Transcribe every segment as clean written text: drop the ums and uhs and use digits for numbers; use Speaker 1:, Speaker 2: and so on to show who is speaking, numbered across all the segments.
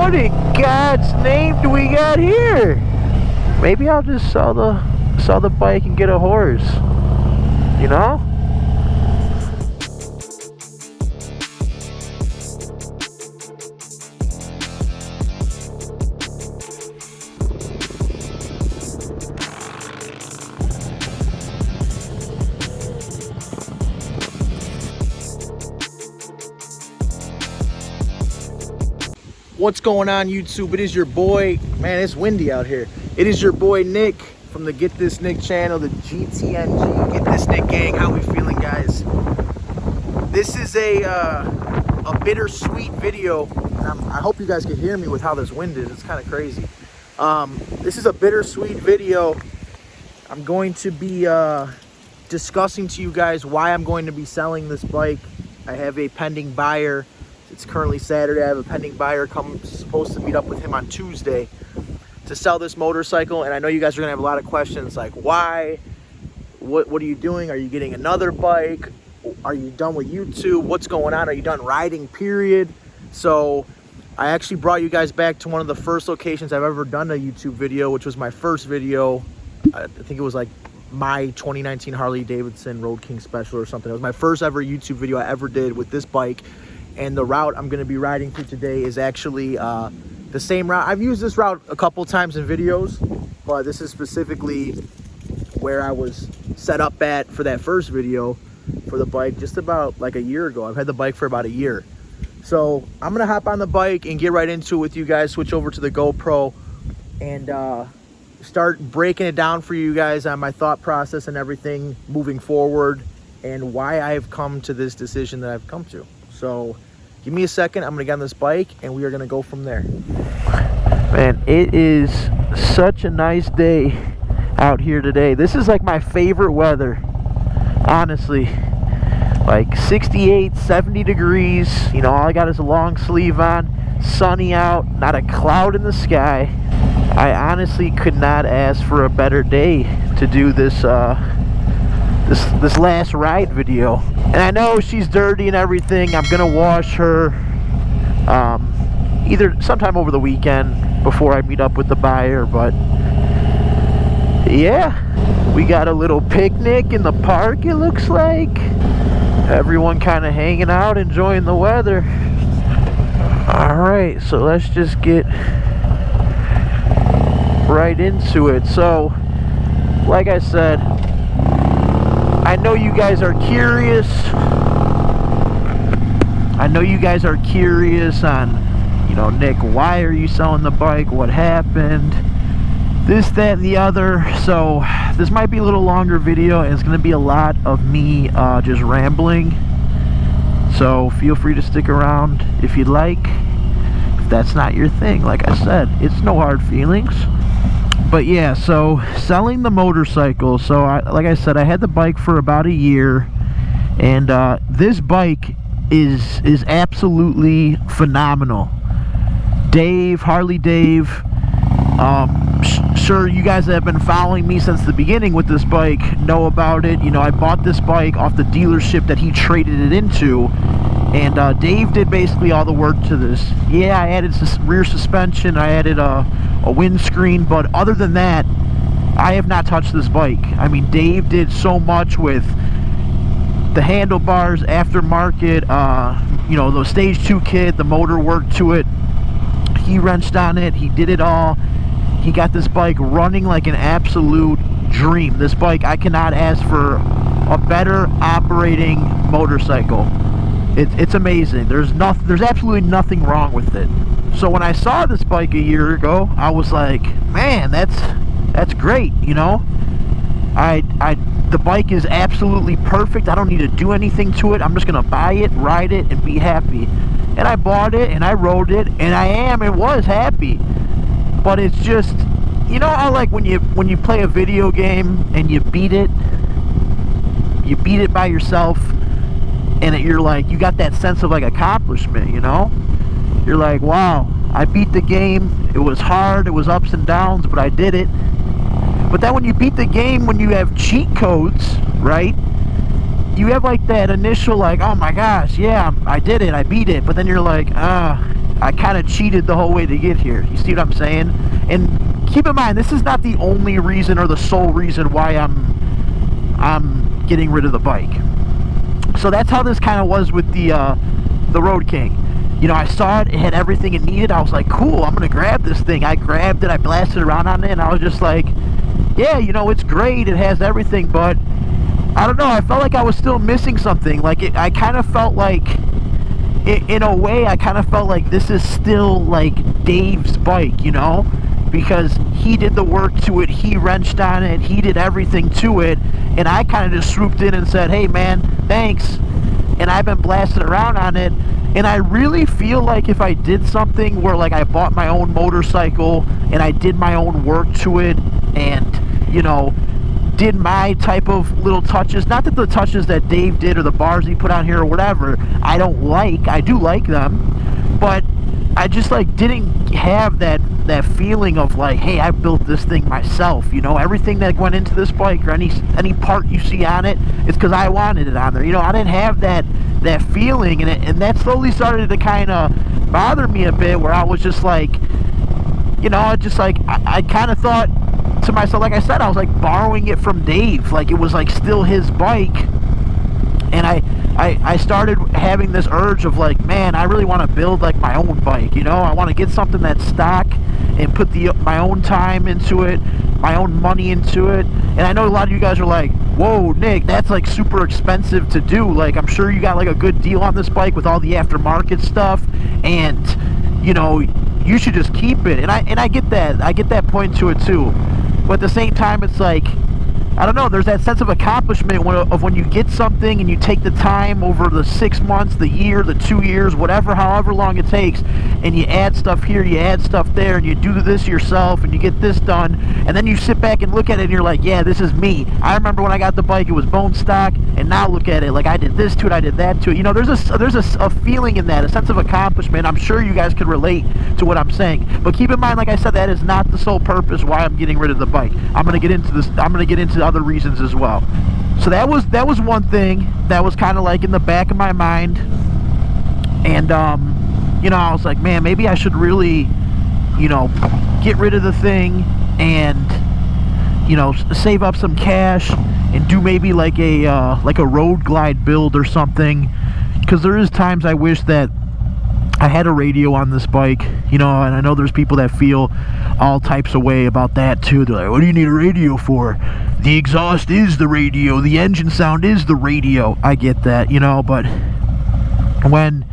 Speaker 1: What in God's name do we got here? Maybe I'll just sell the bike and get a horse. You know? What's going on, YouTube? It is your boy, man, it's windy out here. It is your boy Nick from the Get This Nick channel, the GTNG, Get This Nick gang. How we feeling, guys? This is a bittersweet video. I hope you guys can hear me with how this wind is. It's kind of crazy. This is a bittersweet video. I'm going to be discussing to you guys why I'm going to be selling this bike. I have a pending buyer. It's currently Saturday. I have a pending buyer supposed to meet up with him on Tuesday to sell this motorcycle. And I know you guys are gonna have a lot of questions like, why? What are you doing? Are you getting another bike? Are you done with YouTube? What's going on? Are you done riding, period? So I actually brought you guys back to one of the first locations I've ever done a YouTube video, which was my first video. I think it was like my 2019 Harley Davidson Road King Special or something. It was my first ever YouTube video I ever did with this bike. And the route I'm going to be riding through today is actually the same route. I've used this route a couple times in videos, but this is specifically where I was set up at for that first video for the bike just about like a year ago. I've had the bike for about a year. So I'm going to hop on the bike and get right into it with you guys, switch over to the GoPro and start breaking it down for you guys on my thought process and everything moving forward and why I've come to this decision that I've come to. So give me a second. I'm gonna get on this bike and we are gonna go from there. Man, it is such a nice day out here today. This is like my favorite weather, honestly. Like 68, 70 degrees. You know, all I got is a long sleeve on, sunny out, not a cloud in the sky. I honestly could not ask for a better day to do this this last ride video. And I know she's dirty and everything. I'm gonna wash her either sometime over the weekend before I meet up with the buyer. But yeah, we got a little picnic in the park, it looks like. Everyone kind of hanging out, enjoying the weather. All right, so let's just get right into it. So like I said, I know you guys are curious. I know you guys are curious on, you know, Nick, why are you selling the bike? What happened? This, that, and the other. So this might be a little longer video, and it's going to be a lot of me just rambling. So feel free to stick around if you'd like. If that's not your thing, like I said, it's no hard feelings. But yeah, so selling the motorcycle. So like I said, I had the bike for about a year, and this bike is absolutely phenomenal. Dave, Harley Dave, sure, you guys that have been following me since the beginning with this bike know about it. You know, I bought this bike off the dealership that he traded it into, and Dave did basically all the work to this. Yeah, I added rear suspension, I added a windscreen, but other than that, I have not touched this bike. I mean, Dave did so much with the handlebars, aftermarket, you know, the stage 2 kit, the motor work to it. He wrenched on it, he did it all. He got this bike running like an absolute dream. This bike, I cannot ask for a better operating motorcycle. It's amazing. There's absolutely nothing wrong with it. So when I saw this bike a year ago, I was like, man, that's great, you know. The bike is absolutely perfect. I don't need to do anything to it. I'm just gonna buy it, ride it, and be happy. And I bought it and I rode it, and was happy. But it's just, you know how like when you play a video game and you beat it by yourself, and you're like, you got that sense of like accomplishment, you know? You're like, wow, I beat the game. It was hard, it was ups and downs, but I did it. But then when you beat the game, when you have cheat codes, right? You have like that initial like, oh my gosh, yeah, I did it, I beat it. But then you're like, I kind of cheated the whole way to get here. You see what I'm saying? And keep in mind, this is not the only reason or the sole reason why I'm getting rid of the bike. So that's how this kind of was with the Road King. You know, I saw it, it had everything it needed. I was like, cool, I'm gonna grab this thing. I grabbed it, I blasted around on it, and I was just like, yeah, you know, it's great, it has everything, but I don't know, I felt like I was still missing something. Like, I kind of felt like, in a way, I kind of felt like this is still, like, Dave's bike, you know? Because he did the work to it, he wrenched on it, he did everything to it, and I kind of just swooped in and said, hey, man, thanks. And I've been blasting around on it, and I really feel like if I did something where, like, I bought my own motorcycle, and I did my own work to it, and, you know, did my type of little touches, not that the touches that Dave did or the bars he put on here or whatever, I don't like, I do like them, but I just, like, didn't have that feeling of, like, hey, I built this thing myself, you know? Everything that went into this bike or any part you see on it, it's because I wanted it on there, you know? I didn't have that feeling, and that slowly started to kind of bother me a bit, where I was just like, you know, I kind of thought to myself, like I said, I was like borrowing it from Dave, like it was like still his bike, and I started having this urge of like, man, I really want to build like my own bike, you know? I want to get something that's stock and put my own time into it, my own money into it. And I know a lot of you guys are like, whoa, Nick, that's like super expensive to do. Like, I'm sure you got like a good deal on this bike with all the aftermarket stuff, and you know, you should just keep it. And I get that point to it too. But at the same time, it's like, I don't know, there's that sense of accomplishment when you get something and you take the time over the 6 months, the year, the 2 years, whatever, however long it takes, and you add stuff here, you add stuff there, and you do this yourself, and you get this done, and then you sit back and look at it and you're like, yeah, this is me. I remember when I got the bike, it was bone stock, and now look at it, like I did this to it, I did that to it. You know, there's a feeling in that, a sense of accomplishment. I'm sure you guys could relate to what I'm saying, but keep in mind, like I said, that is not the sole purpose why I'm getting rid of the bike. I'm gonna get into other reasons as well. So that was one thing that was kind of like in the back of my mind, and you know, I was like, man, maybe I should really, you know, get rid of the thing and, you know, save up some cash and do maybe like a road glide build or something, because there is times I wish that I had a radio on this bike, you know, and I know there's people that feel all types of way about that too. They're like, what do you need a radio for? The exhaust is the radio, the engine sound is the radio. I get that, you know, but when,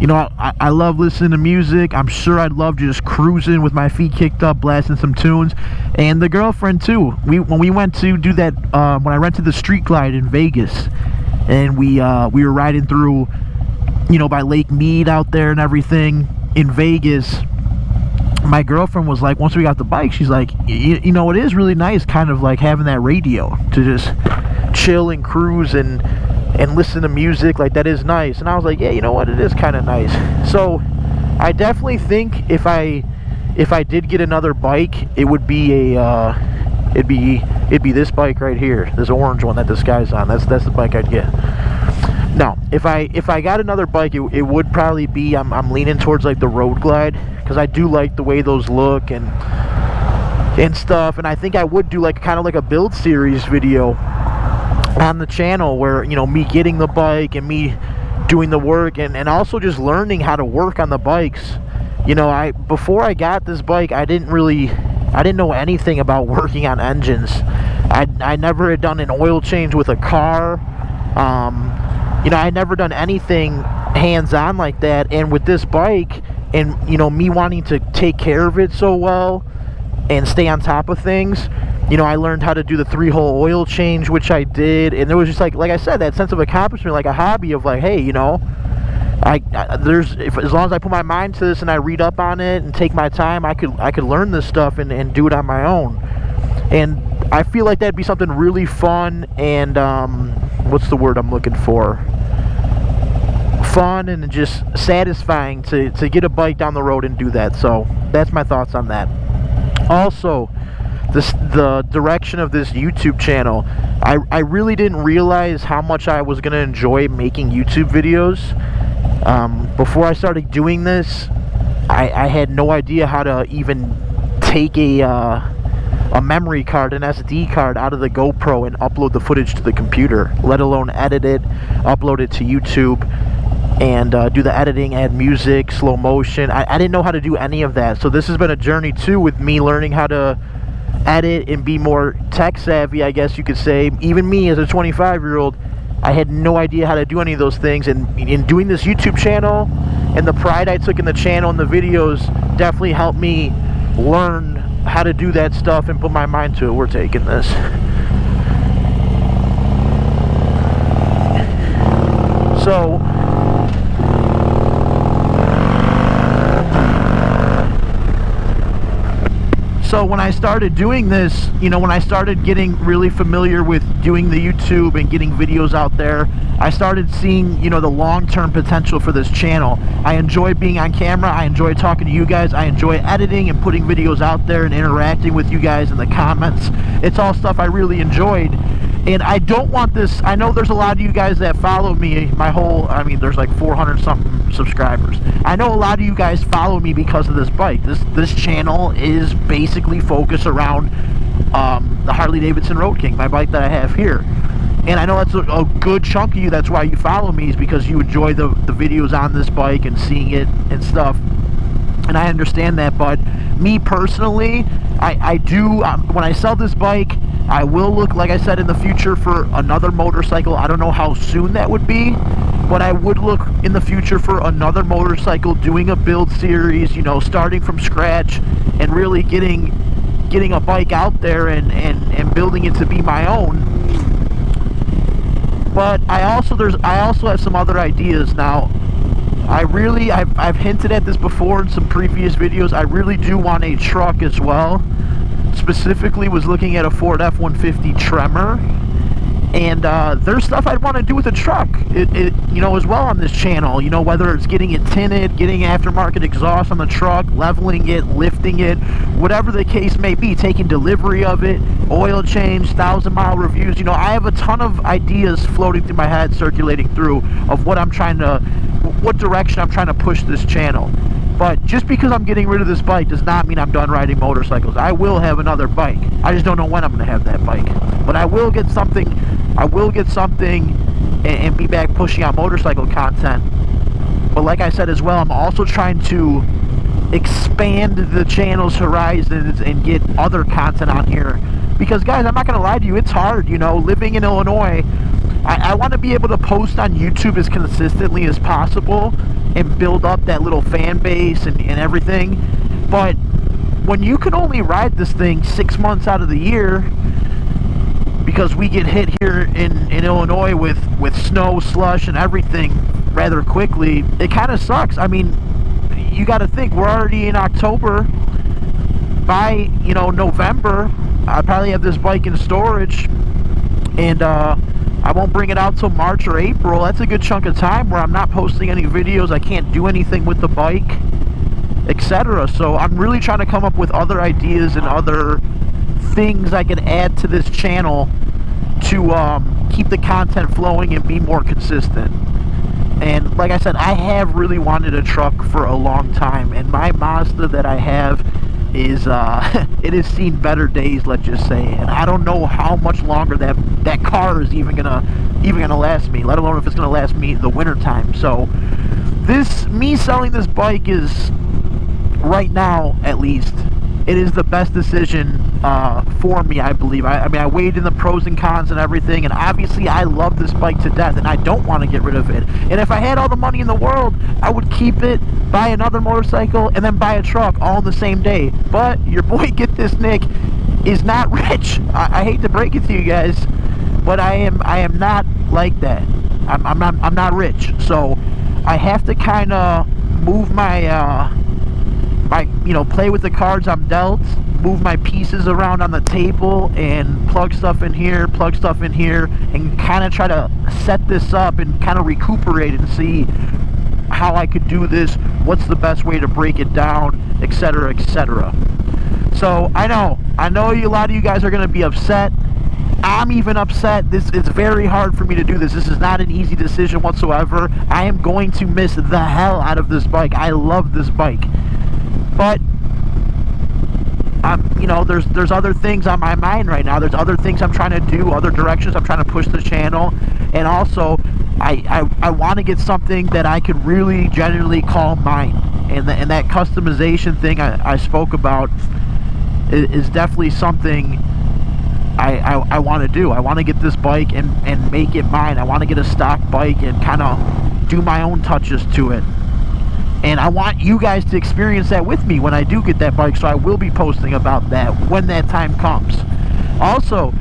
Speaker 1: you know, I love listening to music. I'm sure I'd love just cruising with my feet kicked up, blasting some tunes. And the girlfriend too. When we went to do that, when I rented the Street Glide in Vegas, and we were riding through, you know, by Lake Mead out there and everything in Vegas, my girlfriend was like, once we got the bike, she's like, you know, it is really nice kind of like having that radio to just chill and cruise and listen to music. Like, that is nice. And I was like, yeah, you know what, it is kind of nice. So I definitely think if I did get another bike, it would be it'd be this bike right here, this orange one that this guy's on. That's the bike I'd get. Now, if I got another bike, it would probably be, I'm leaning towards like the Road Glide, because I do like the way those look and stuff, and I think I would do like kind of like a build series video on the channel where, you know, me getting the bike and me doing the work and also just learning how to work on the bikes. You know, before I got this bike, I didn't know anything about working on engines. I never had done an oil change with a car. You know, I had never done anything hands-on like that, and with this bike, and, you know, me wanting to take care of it so well and stay on top of things, you know, I learned how to do the 3-hole oil change, which I did, and there was just like I said, that sense of accomplishment, like a hobby of like, hey, you know, as long as I put my mind to this and I read up on it and take my time, I could learn this stuff and do it on my own. And I feel like that'd be something really fun and what's the word I'm looking for? Fun and just satisfying to get a bike down the road and do that. So that's my thoughts on that. Also, the direction of this YouTube channel, I really didn't realize how much I was going to enjoy making YouTube videos. Before I started doing this, I had no idea how to even take a memory card, an SD card out of the GoPro and upload the footage to the computer, let alone edit it, upload it to YouTube, and do the editing, add music, slow motion. I didn't know how to do any of that. So this has been a journey too, with me learning how to edit and be more tech savvy, I guess you could say. Even me as a 25-year-old, I had no idea how to do any of those things, and in doing this YouTube channel and the pride I took in the channel and the videos definitely helped me learn how to do that stuff and put my mind to it. We're taking this. So when I started doing this, you know, when I started getting really familiar with doing the YouTube and getting videos out there, I started seeing, you know, the long-term potential for this channel. I enjoy being on camera. I enjoy talking to you guys. I enjoy editing and putting videos out there and interacting with you guys in the comments. It's all stuff I really enjoyed. And I don't want this, I know there's a lot of you guys that follow me, I mean, there's like 400 something subscribers. I know a lot of you guys follow me because of this bike. This channel is basically focused around the Harley Davidson Road King, my bike that I have here. And I know that's a good chunk of you, that's why you follow me, is because you enjoy the videos on this bike and seeing it and stuff. And I understand that, but me personally, I do, when I sell this bike, I will look, like I said, in the future for another motorcycle. I don't know how soon that would be, but I would look in the future for another motorcycle, doing a build series, you know, starting from scratch and really getting a bike out there and building it to be my own. But I also have some other ideas now. I've hinted at this before in some previous videos. I really do want a truck as well. Specifically was looking at a Ford F-150 Tremor, and there's stuff I'd want to do with a truck, you know, as well on this channel. You know, whether it's getting it tinted, getting aftermarket exhaust on the truck, leveling it, lifting it, whatever the case may be, taking delivery of it, oil change, 1,000-mile reviews. You know, I have a ton of ideas floating through my head, circulating through, of what direction I'm trying to push this channel. But just because I'm getting rid of this bike does not mean I'm done riding motorcycles. I will have another bike. I just don't know when I'm going to have that bike. But I will get something. And be back pushing out motorcycle content. But like I said as well, I'm also trying to expand the channel's horizons and get other content on here. Because guys, I'm not going to lie to you, it's hard, you know, living in Illinois. I want to be able to post on YouTube as consistently as possible and build up that little fan base and everything. But when you can only ride this thing 6 months out of the year, because we get hit here in Illinois with snow, slush, and everything rather quickly, it kind of sucks. I mean, you got to think, we're already in October. By, you know, November, I probably have this bike in storage, and I won't bring it out till March or April. That's a good chunk of time where I'm not posting any videos, I can't do anything with the bike, etc. So I'm really trying to come up with other ideas and other things I can add to this channel to keep the content flowing and be more consistent. And like I said, I have really wanted a truck for a long time, and my Mazda that I have is it has seen better days, let's just say, and I don't know how much longer that car is even gonna last me, let alone if it's gonna last me the winter time. So me selling this bike is, right now at least, it is the best decision for me, I believe. I mean, I weighed in the pros and cons and everything, and obviously I love this bike to death, and I don't want to get rid of it. And if I had all the money in the world, I would keep it, buy another motorcycle, and then buy a truck all in the same day. But your boy, get this, Nick, is not rich. I hate to break it to you guys, but I am not like that. I'm not rich, so I have to kind of move my play with the cards I'm dealt, move my pieces around on the table, and plug stuff in here, and kind of try to set this up and kind of recuperate and see how I could do this, what's the best way to break it down, etc., etc. So I know a lot of you guys are going to be upset. I'm even upset. It's very hard for me to do this. This is not an easy decision whatsoever. I am going to miss the hell out of this bike. I love this bike. But you know, there's other things on my mind right now. There's other things I'm trying to do, other directions I'm trying to push the channel. And also, I want to get something that I could really genuinely call mine. And that customization thing I spoke about is definitely something I want to do. I want to get this bike and make it mine. I want to get a stock bike and kind of do my own touches to it. And I want you guys to experience that with me when I do get that bike, so I will be posting about that when that time comes. Also,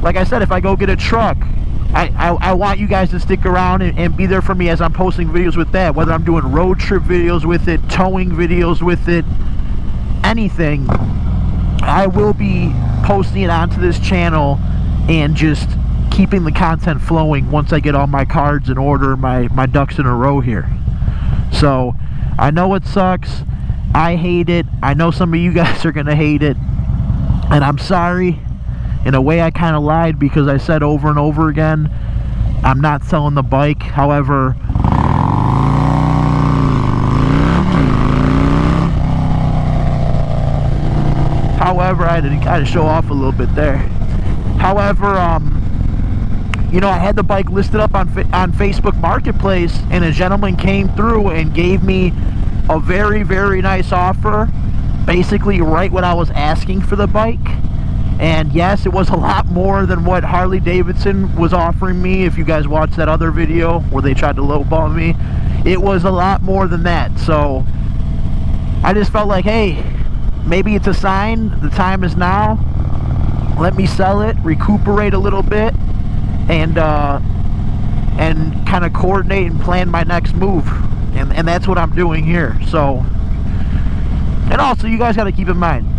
Speaker 1: like I said, if I go get a truck, I want you guys to stick around and be there for me as I'm posting videos with that, whether I'm doing road trip videos with it, towing videos with it, anything. I will be posting it onto this channel and just keeping the content flowing once I get all my cards in order, my ducks in a row here. So I know it sucks. I hate it. I know some of you guys are gonna hate it, and I'm sorry. In a way, I kind of lied, because I said over and over again I'm not selling the bike. However, I had to kind of show off a little bit there. However, you know, I had the bike listed up on Facebook Marketplace, and a gentleman came through and gave me a very, very nice offer, basically right when I was asking for the bike. And yes, it was a lot more than what Harley Davidson was offering me. If you guys watched that other video where they tried to lowball me, it was a lot more than that. So I just felt like, hey, maybe it's a sign. The time is now. Let me sell it, recuperate a little bit, and kind of coordinate and plan my next move. And that's what I'm doing here. So, and also, you guys got to keep in mind,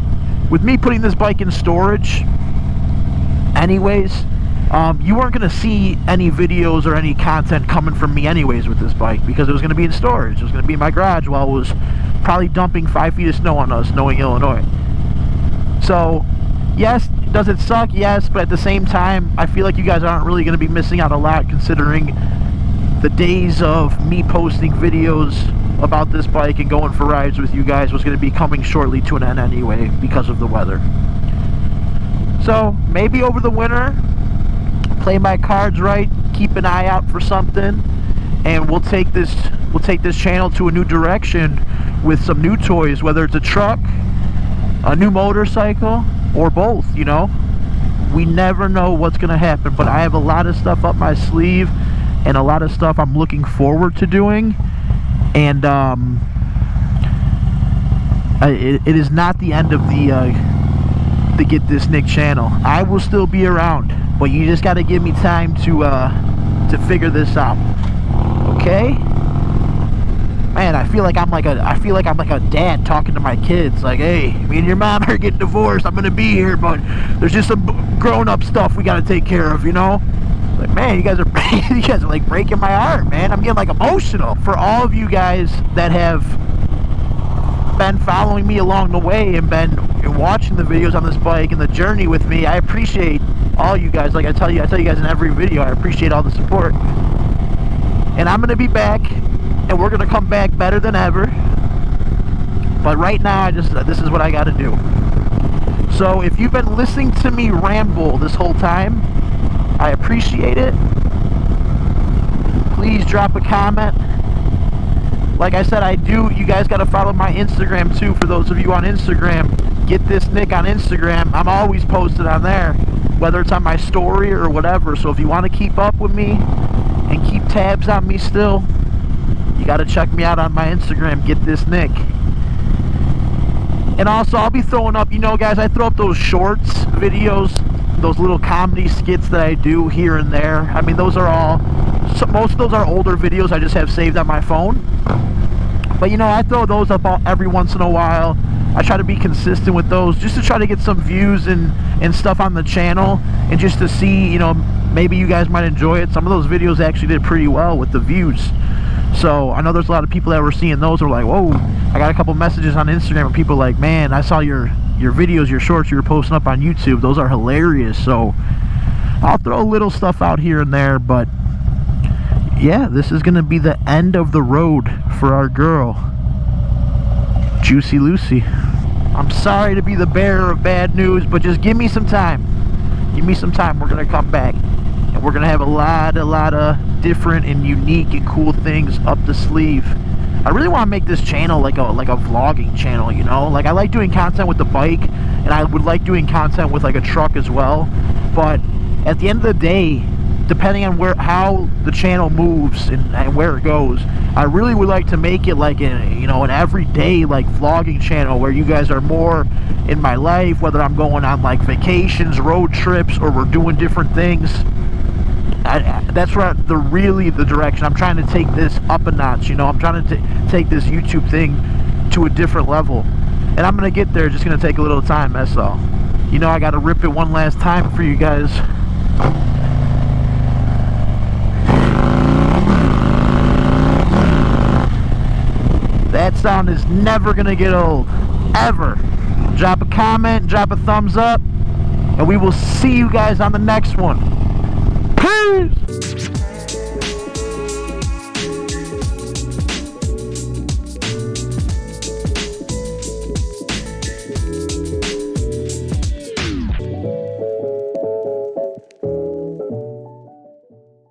Speaker 1: with me putting this bike in storage anyways, you weren't going to see any videos or any content coming from me anyways with this bike, because it was going to be in storage. It was going to be in my garage while it was probably dumping 5 feet of snow on us, snowing Illinois. So yes, does it suck? Yes, but at the same time, I feel like you guys aren't really going to be missing out a lot, considering the days of me posting videos about this bike and going for rides with you guys was going to be coming shortly to an end anyway, because of the weather. So maybe over the winter, play my cards right, keep an eye out for something, and we'll take this channel to a new direction with some new toys, whether it's a truck, a new motorcycle, or both. You know, we never know what's going to happen, but I have a lot of stuff up my sleeve and a lot of stuff I'm looking forward to doing. And it is not the end of the Get This Nick channel. I will still be around, but you just got to give me time to figure this out. Okay? Man, I feel like I'm like a dad talking to my kids. Like, hey, me and your mom are getting divorced. I'm gonna be here, but there's just some grown-up stuff we gotta take care of, you know? Like, man, you guys are like breaking my heart, man. I'm getting like emotional. For all of you guys that have been following me along the way and been watching the videos on this bike and the journey with me, I appreciate all you guys. Like I tell you guys in every video, I appreciate all the support. And I'm gonna be back, and we're gonna come back better than ever. But right now, this is what I gotta do. So if you've been listening to me ramble this whole time, I appreciate it. Please drop a comment. Like I said, you guys got to follow my Instagram too. For those of you on Instagram, Get This Nick on Instagram. I'm always posted on there, whether it's on my story or whatever. So if you want to keep up with me and keep tabs on me still, you got to check me out on my Instagram, Get This Nick. And also, I'll be throwing up, you know, guys, I throw up those shorts videos, those little comedy skits that I do here and there. I mean, those are all, most of those are older videos I just have saved on my phone. But, you know, I throw those up every once in a while. I try to be consistent with those, just to try to get some views and stuff on the channel, and just to see, you know, maybe you guys might enjoy it. Some of those videos actually did pretty well with the views. So I know there's a lot of people that were seeing those were like, whoa. I got a couple messages on Instagram and people like, man, I saw your videos, your shorts you were posting up on YouTube. Those are hilarious. So I'll throw a little stuff out here and there, but yeah, this is going to be the end of the road for our girl. Juicy Lucy. I'm sorry to be the bearer of bad news, but just give me some time. Give me some time. We're gonna come back, and we're gonna have a lot of different and unique and cool things up the sleeve. I really want to make this channel like a vlogging channel, you know? Like, I like doing content with the bike, and I would like doing content with like a truck as well. But at the end of the day, depending on how the channel moves and where it goes, I really would like to make it like an everyday like vlogging channel where you guys are more in my life, whether I'm going on like vacations, road trips, or we're doing different things. That's where the direction I'm trying to take this up a notch. You know, I'm trying to take this YouTube thing to a different level, and I'm gonna get there. Just gonna take a little time, that's all. You know, I gotta rip it one last time for you guys. That sound is never gonna get old, ever. Drop a comment, drop a thumbs up, and we will see you guys on the next one. Peace!